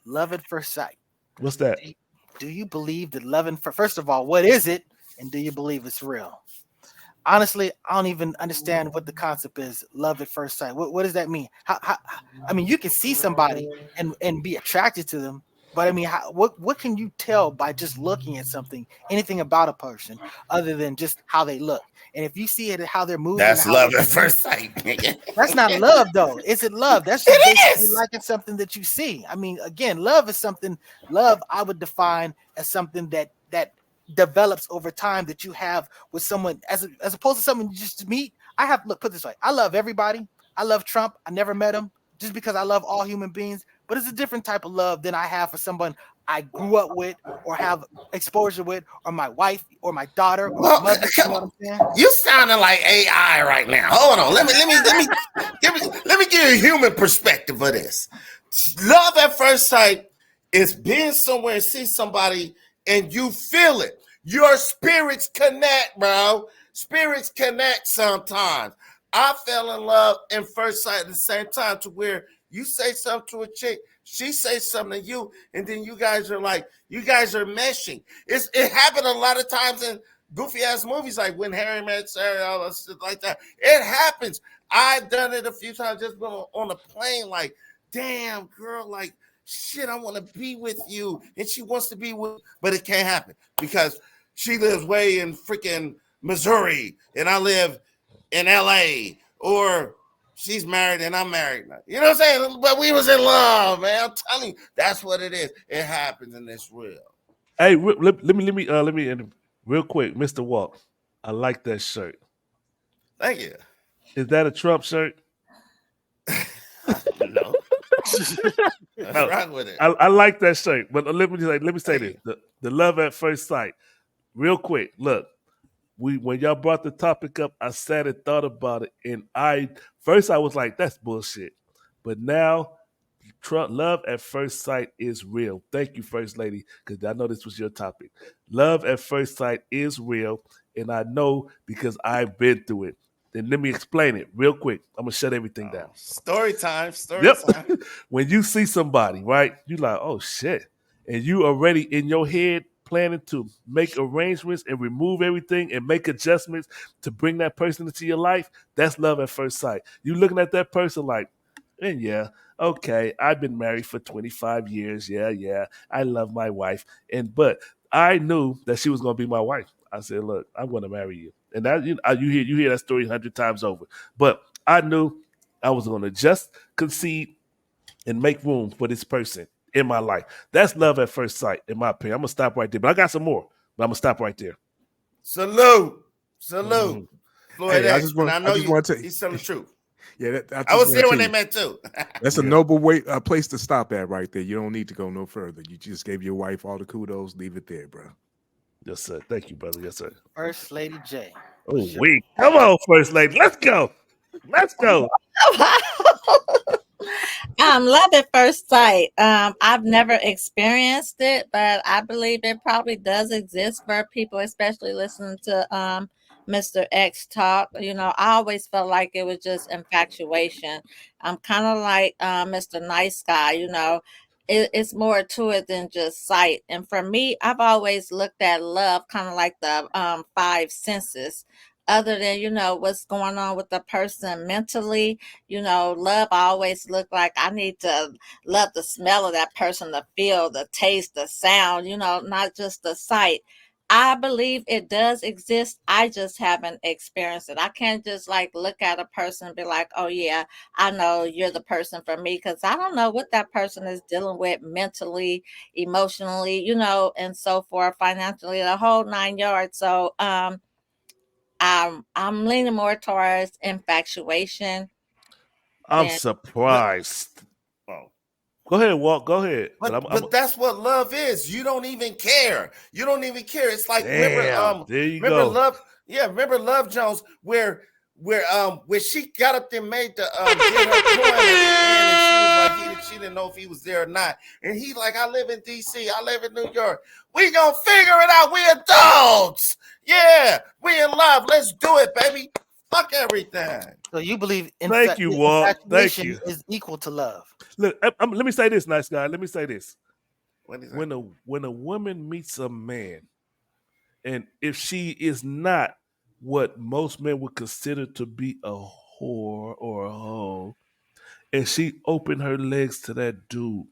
love at first sight. What's that? Do you believe that first of all, what is it? And do you believe it's real? Honestly, I don't even understand what the concept is. Love at first sight. What does that mean? I mean, you can see somebody and be attracted to them, but I mean, what can you tell by just looking at something, anything about a person, other than just how they look? And if you see it, how they're moving, That's how they love at first sight. that's not love, though. Is it love? That's just It basically is. liking something that you see. I mean, again, love is something. Love, I would define as something that develops over time that you have with someone, as opposed to someone you just meet. I have look put this way. I love everybody. I love Trump. I never met him just because I love all human beings. But it's a different type of love than I have for someone I grew up with or have exposure with, or my wife or my daughter or my Well, mother. You know what I'm saying? you sounding like AI right now. Hold on. Let me give you a human perspective of this. Love at first sight is being somewhere and see somebody and you feel it. Your spirits connect, bro. Spirits connect sometimes. I fell in love in first sight at the same time, to where you say something to a chick, she says something to you, and then you guys are meshing. It happened a lot of times in goofy ass movies, like When Harry Met Sally, all that stuff like that. It happens. I've done it a few times, just been on a plane, like, damn, girl, like, shit, I want to be with you, and she wants to be with, but it can't happen because she lives way in freaking Missouri, and I live in LA, or she's married and I'm married now. You know what I'm saying? But we was in love, man. I'm telling you, that's what it is. It happens and it's real. Hey, let me real quick, Mr. Walk. I like that shirt. Thank you. Is that a Trump shirt? No. Let's No, rock with it. I like that shirt. But let me say Thank this: you. the love at first sight. Real quick, look. When y'all brought the topic up, I sat and thought about it, and I was like, "That's bullshit," but now, love at first sight is real. Thank you, First Lady, because I know this was your topic. Love at first sight is real, and I know because I've been through it. Then let me explain it real quick. I'm gonna shut everything down. Story time. Story Yep. time. When you see somebody, right, you like, oh shit. And you already in your head planning to make arrangements and remove everything and make adjustments to bring that person into your life, that's love at first sight. You looking at that person like, and yeah, okay, I've been married for 25 years. Yeah, I love my wife. But I knew that she was gonna be my wife. I said, look, I'm gonna marry you. And that you hear that story 100 times over. But I knew I was gonna just concede and make room for this person in my life. That's love at first sight, in my opinion. I'm gonna stop right there, but I got some more. But I'm gonna stop right there. Salute. Mm-hmm. Salute. Floyd Hey, X. And I I know just want to he's telling the truth. yeah, I I just was want there to when tell they you met too. that's a Yeah. noble place to stop at right there. You don't need to go no further. You just gave your wife all the kudos. Leave it there, bro. Yes, sir. Thank you, brother. Yes, sir. First Lady J. For Oh, sure. wait. Come on, First Lady. Let's go. Let's go. Love at first sight. I've never experienced it, but I believe it probably does exist for people, especially listening to Mr. X talk. I always felt like it was just infatuation. I'm kind of like Mr. Nice Guy. It's more to it than just sight. And for me, I've always looked at love kind of like the five senses. Other than what's going on with the person mentally, love I always look like I need to love the smell of that person, the feel, the taste, the sound, not just the sight. I believe it does exist. I just haven't experienced it. I can't just like look at a person and be like, oh yeah, I know you're the person for me, because I don't know what that person is dealing with mentally, emotionally, and so forth, financially, the whole nine yards. So I'm leaning more towards infatuation I'm than But surprised. oh, Go ahead, Walk. Go ahead. But but that's what love is. You don't even care. You don't even care. It's like damn. There you remember go. love. Yeah, remember Love Jones where she got up there and made the did her poem at the end, and she was like she didn't know if he was there or not, and he like, I live in DC, I live in New York. We gonna figure it out. We adults. Yeah, we in love. Let's do it, baby. Fuck everything. So you believe Thank you, Walt. Thank infatuation you. is equal to love. Look, let me say this, nice guy. Let me say this. What is that? When a woman meets a man, and if she is not what most men would consider to be a whore or a hoe, and she opened her legs to that dude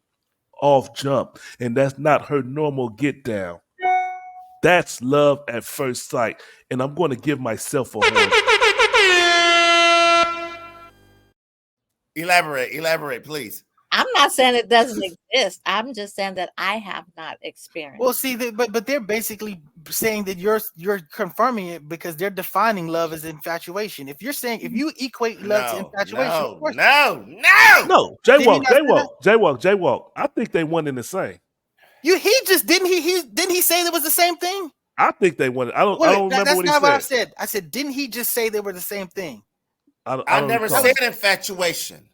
off jump, and that's not her normal get down. That's love at first sight, and I'm going to give myself a horn. Elaborate, please. I'm not saying it doesn't exist. I'm just saying that I have not experienced. Well, see, but they're basically saying that you're confirming it because they're defining love as infatuation. If you equate love to infatuation, of course, no. No, Did he not say that? jaywalk. I think they one in the same. He just didn't he say that was the same thing? I think they won. I don't Wait, remember that's what he not said. what I said. I said, didn't he just say they were the same thing? I I don't never recall. said infatuation.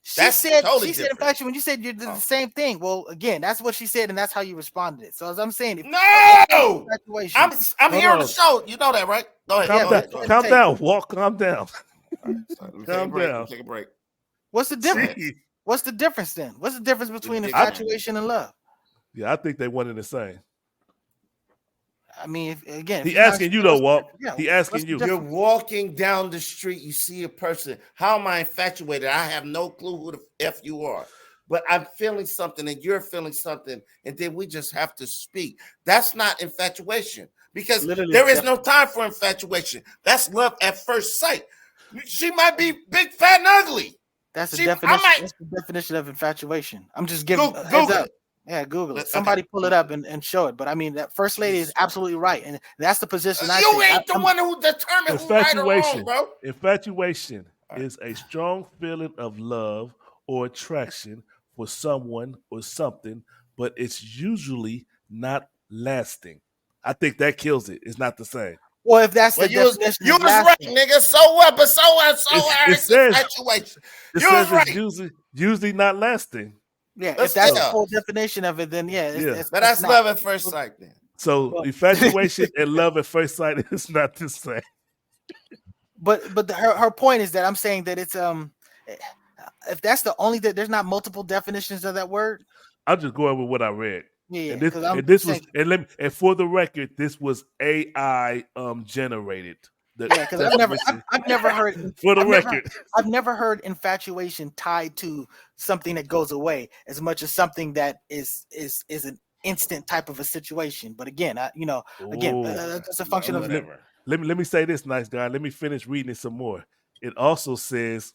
She That's said totally she said different. infatuation when you said you're the same thing. Well, again, that's what she said, and that's how you responded it. So as I'm saying, No, infatuation. I'm Hold here on on. the show. You know that, right? Go ahead. Calm Go down, ahead. Go ahead. calm down, Walk, calm down. All right, so let me take a Calm break. down. Take a break. What's the difference? See? What's the difference then? What's the difference between I- infatuation and love? Yeah, I think they one in the same. I mean, if He you're not asking you sure, though, Walk. yeah, He what's asking the you. difference? You're walking down the street. You see a person. How am I infatuated? I have no clue who the F you are. But I'm feeling something and you're feeling something. And then we just have to speak. That's not infatuation because Literally, there is no time for infatuation. That's love at first sight. She might be big, fat, and ugly. That's the I definition. might- That's the definition of infatuation. I'm just giving a heads Google up. it. Yeah, Google it. Okay. Somebody pull it up and show it. But I mean, that first lady is absolutely right, and that's the position I You take. ain't the one who determined who right or wrong, bro. Infatuation is a strong feeling of love or attraction for someone or something, but it's usually not lasting. I think that kills it. It's not the same. Well, if that's Well, the you was definition of right, lasting, nigga. So what? But so what? So what? It It's says infatuation. it You was says it's right. usually not lasting. yeah, But if that's the still. full definition of it, then yeah, Yeah. But that's not. love at first sight, then. So Well- infatuation and love at first sight is not the same. But her point is that I'm saying that it's if that's the only that there's not multiple definitions of that word. I'm just going with what I read. Yeah, And this, because I'm and this saying, was and for the record, this was AI generated. The yeah, because definition. I've never heard For the I've never- record. I've never heard infatuation tied to something that goes away as much as something that is an instant type of a situation. But again, that's a function of Whatever. Let me say this, nice guy. Let me finish reading it some more. It also says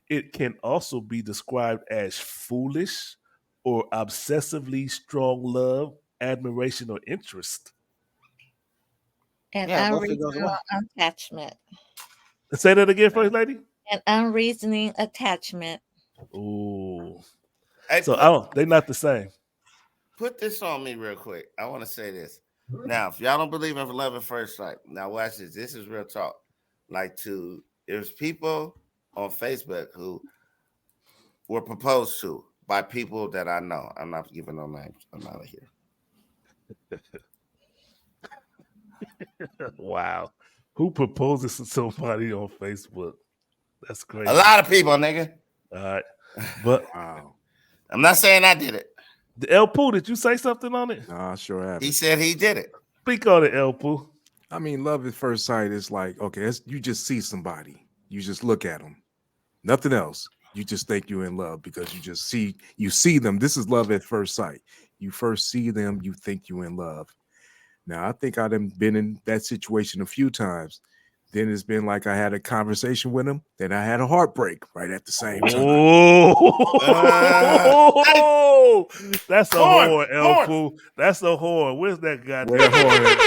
it can also be described as foolish or obsessively strong love, admiration, or interest. An Yeah, both of those unreasonable attachment. Say that again, First Lady. An unreasoning attachment. Ooh. Hey, So they're not the same. put this on me real quick. I want to say this. Now, if y'all don't believe in love at first sight, now watch this. This is real talk. There's people on Facebook who were proposed to by people that I know. I'm not giving no names. I'm out of here. Wow. Who proposes to somebody on Facebook? That's crazy. A lot of people, nigga. All right. But Wow. I'm not saying I did it. the El Poo, did you say something on it? Nah, I sure have. He said he did it. Speak on it, El Poo. I mean, love at first sight is like, okay, you just see somebody. You just look at them. Nothing else. You just think you're in love because you see them. This is love at first sight. You first see them, you think you're in love. Now, I think I've been in that situation a few times. Then it's been like I had a conversation with him. Then I had a heartbreak right at the same time. Oh, that's a Horn, whore, El horn. Poo. That's a whore. Where's that goddamn Where horn at?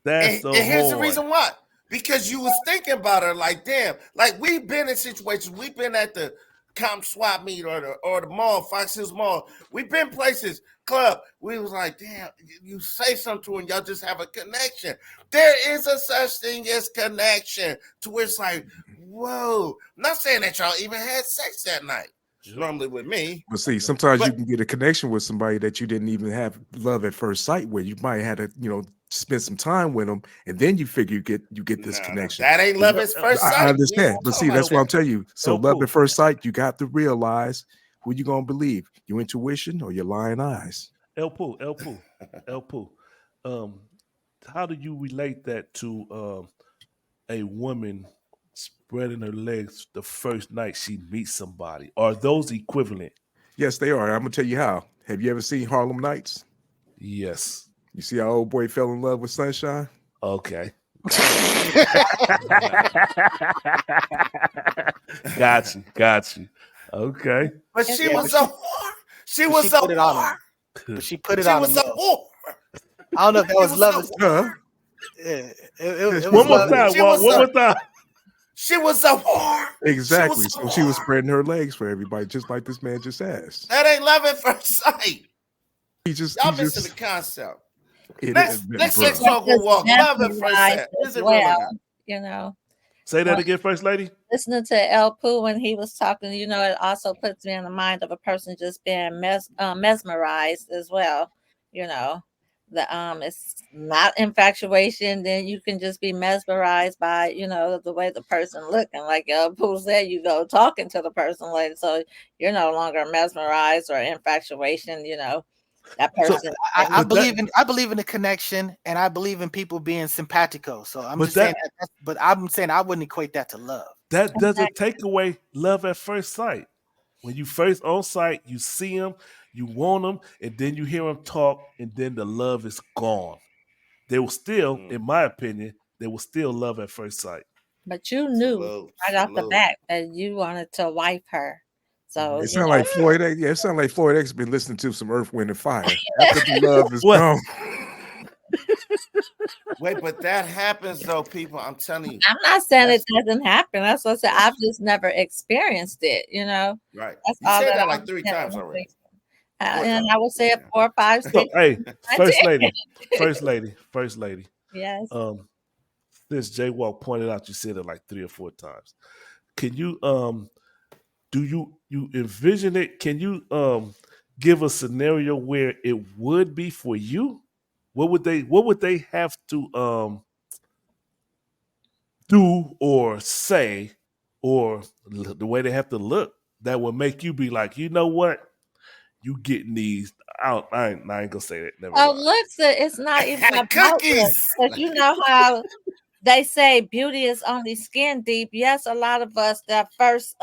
That's And a here's the whore. reason why. Because you was thinking about her like, damn, like we've been in situations. We've been at the comp swap meet or the mall, Fox Hills Mall. We've been places, club. We was like, damn, you say something to her and y'all just have a connection. There is a such thing as connection to where it's like, whoa. I'm not saying that y'all even had sex that night. normally with me. But see, sometimes you But can get a connection with somebody that you didn't even have love at first sight, where you might have to, spend some time with them, and then you figure you get this no, connection. that ain't love at first I sight. We understand, ain't but talking see, about that's what I'm that. telling you. So, El love Pooh. at first sight, you got to realize who you gonna believe: your intuition or your lying eyes. El Pooh, El Pooh, El Pooh. Um, how do you relate that to a woman spreading her legs the first night she meets somebody? Are those equivalent? Yes, they are. I'm gonna tell you how. Have you ever seen Harlem Nights? Yes. You see how old boy fell in love with Sunshine? Okay. Got you. Okay. But It's she Yeah, was a whore. She but was she a put it on whore. him. But she put it She on was him a though. whore. I don't know if that She was was love. a Uh, whore. Yeah, yeah, it she was One more love. was. time. She was One a more time. she was a whore. She was Exactly. a So she was whore. spreading her legs for everybody, just like this man just asked. That ain't love at first sight. He just, Y'all missing the concept. Let's bruh. But talk with just walk. Love at first mesmerized sight. as Is it real or not? well, you know. Say that again, First Lady. Listening to El Poo when he was talking, it also puts me in the mind of a person just being mesmerized as well. You know, it's not infatuation. Then you can just be mesmerized by the way the person looking. Like El Poo said, you go talking to the person later, so you're no longer mesmerized or infatuation. That So, person. I but that, believe in the connection, and I believe in people being simpatico. So I'm but just saying that, but I'm saying I wouldn't equate that to love. that doesn't take away love at first sight. When you first on site, you see them, you want them, and then you hear them talk, and then the love is gone. They will still, in my opinion, they will still love at first sight. But you knew Salute. right off the Salute. bat that you wanted to wife her. So, It Mhm. sounds like Floyd X. Yeah, it sounds like Floyd X been listening to some Earth, Wind, and Fire. After the love is What? gone. Wait, but that happens though, people. I'm telling you. I'm not saying it That's doesn't happen. That's what I said. I've just never experienced it. right. That's You all said that that I like was 3 times already. 4 and times. I would say it Yeah. 4, 5, So, 6. hey, I First did. Lady, First Lady. Yes. Since Jay Walk pointed out, you said it like 3 or 4 times. Can you do you envision it? Can you give a scenario where it would be for you? What would they have to do or say or the way they have to look that would make you be like, you know what? You getting these out. I ain't gonna say that. Never Oh, mind. looks, it's not even about looks. Cookies. Because you know how they say beauty is only skin deep. Yes, a lot of us that first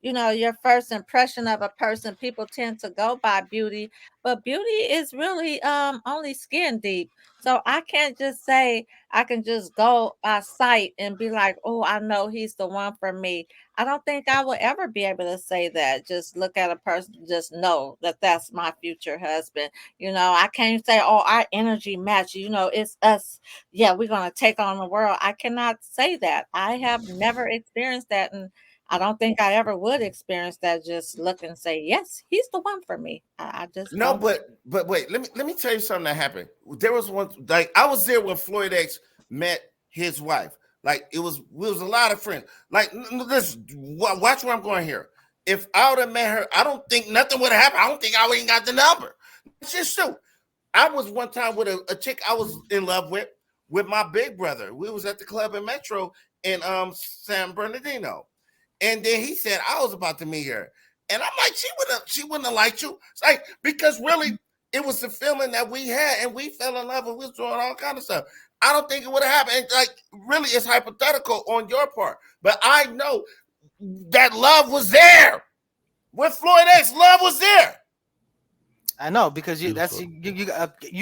your first impression of a person, people tend to go by beauty, but beauty is really only skin deep. So I can't just say I can just go by sight and be like, oh, I know he's the one for me. I don't think I will ever be able to say that. Just look at a person, just know that that's my future husband. I can't say, oh, our energy match. It's us. Yeah, we're going to take on the world. I cannot say that. I have never experienced that. And I don't think I ever would experience that. Just look and say, yes, he's the one for me. I just No, don't. but wait, let me tell you something that happened. There was one like I was there when Floyd X met his wife. Like it was a lot of friends. Like listen, watch where I'm going here. If I would have met her, I don't think nothing would have happened. I don't think I would have got the number. It's just true. I was one time with a chick I was in love with my big brother. We was at the club in Metro in San Bernardino. And then he said I was about to meet her. And I'm like, she wouldn't have liked you. It's like, because really it was the feeling that we had and we fell in love and we was doing all kind of stuff. I don't think it would have happened. And like, really, it's hypothetical on your part. But I know that love was there. With Floyd X, love was there. I know because you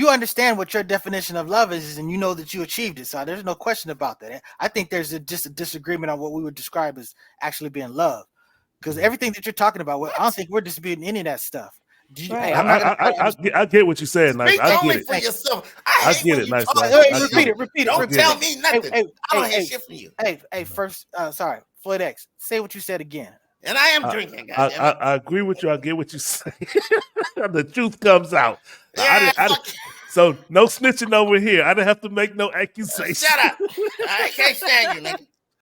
understand what your definition of love is, and you know that you achieved it. So there's no question about that. I think there's just a disagreement on what we would describe as actually being love. Because everything that you're talking about, I don't think we're disputing any of that stuff. Right. I'm not gonna. I get what you're saying, nice. Speak I get only it. for yourself. I I hate get when it, you nice talk guy. over I me. get it. Repeat it. Don't get tell it. me nothing. I don't hear shit from you. Hey, first, sorry, Floyd X, say what you said again. And I am drinking, goddammit. I agree with you. I get what you say. The truth comes out. Yeah, fuck. So no snitching over here. I didn't have to make no accusation. Shut up. I can't stand you, nigga.